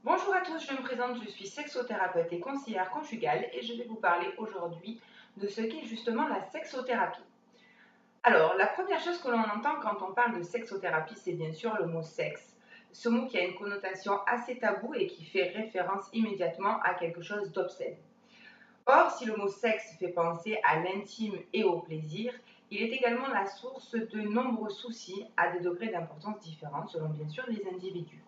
Bonjour à tous, je me présente, je suis sexothérapeute et conseillère conjugale et je vais vous parler aujourd'hui de ce qu'est justement la sexothérapie. Alors, la première chose que l'on entend quand on parle de sexothérapie, c'est bien sûr le mot sexe. Ce mot qui a une connotation assez taboue et qui fait référence immédiatement à quelque chose d'obscène. Or, si le mot sexe fait penser à l'intime et au plaisir, il est également la source de nombreux soucis à des degrés d'importance différents selon bien sûr les individus.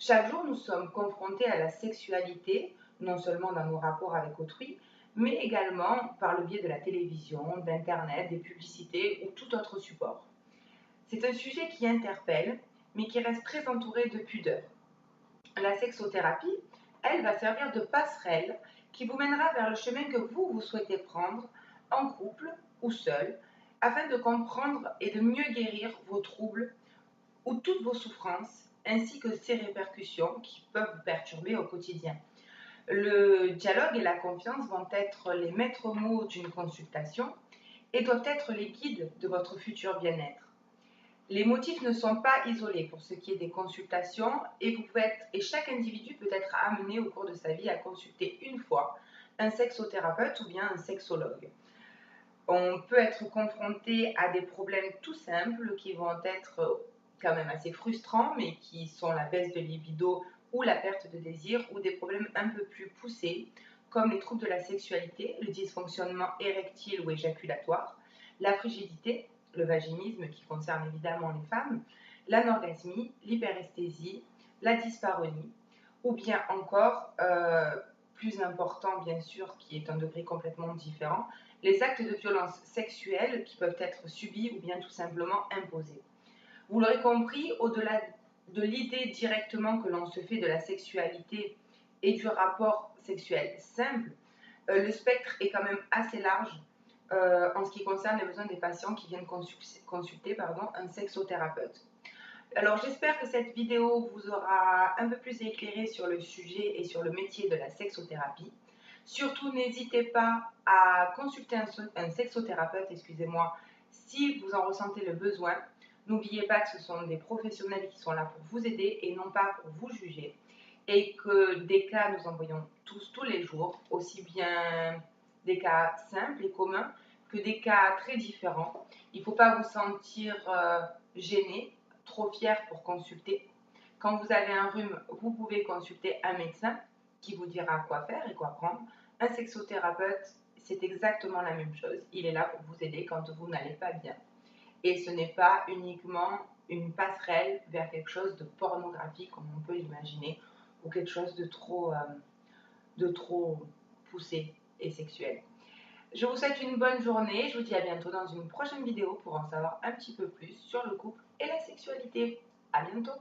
Chaque jour, nous sommes confrontés à la sexualité, non seulement dans nos rapports avec autrui, mais également par le biais de la télévision, d'Internet, des publicités ou tout autre support. C'est un sujet qui interpelle, mais qui reste très entouré de pudeur. La sexothérapie, elle, va servir de passerelle qui vous mènera vers le chemin que vous souhaitez prendre, en couple ou seul, afin de comprendre et de mieux guérir vos troubles ou toutes vos souffrances, ainsi que ses répercussions qui peuvent vous perturber au quotidien. Le dialogue et la confiance vont être les maîtres mots d'une consultation et doivent être les guides de votre futur bien-être. Les motifs ne sont pas isolés pour ce qui est des consultations et chaque individu peut être amené au cours de sa vie à consulter une fois un sexothérapeute ou bien un sexologue. On peut être confronté à des problèmes tout simples qui vont être quand même assez frustrants, mais qui sont la baisse de libido ou la perte de désir, ou des problèmes un peu plus poussés, comme les troubles de la sexualité, le dysfonctionnement érectile ou éjaculatoire, la frigidité, le vaginisme qui concerne évidemment les femmes, l'anorgasmie, l'hyperesthésie, la dyspareunie, ou bien encore, plus important bien sûr, qui est un degré complètement différent, les actes de violence sexuelle qui peuvent être subis ou bien tout simplement imposés. Vous l'aurez compris, au-delà de l'idée directement que l'on se fait de la sexualité et du rapport sexuel simple, le spectre est quand même assez large en ce qui concerne les besoins des patients qui viennent consulter un sexothérapeute. Alors j'espère que cette vidéo vous aura un peu plus éclairé sur le sujet et sur le métier de la sexothérapie. Surtout, n'hésitez pas à consulter un sexothérapeute, excusez-moi, si vous en ressentez le besoin. N'oubliez pas que ce sont des professionnels qui sont là pour vous aider et non pas pour vous juger. Et que des cas, nous en voyons tous les jours, aussi bien des cas simples et communs que des cas très différents. Il ne faut pas vous sentir gêné, trop fier pour consulter. Quand vous avez un rhume, vous pouvez consulter un médecin qui vous dira quoi faire et quoi prendre. Un sexothérapeute, c'est exactement la même chose. Il est là pour vous aider quand vous n'allez pas bien. Et ce n'est pas uniquement une passerelle vers quelque chose de pornographique comme on peut imaginer ou quelque chose de trop poussé et sexuel. Je vous souhaite une bonne journée. Je vous dis à bientôt dans une prochaine vidéo pour en savoir un petit peu plus sur le couple et la sexualité. À bientôt.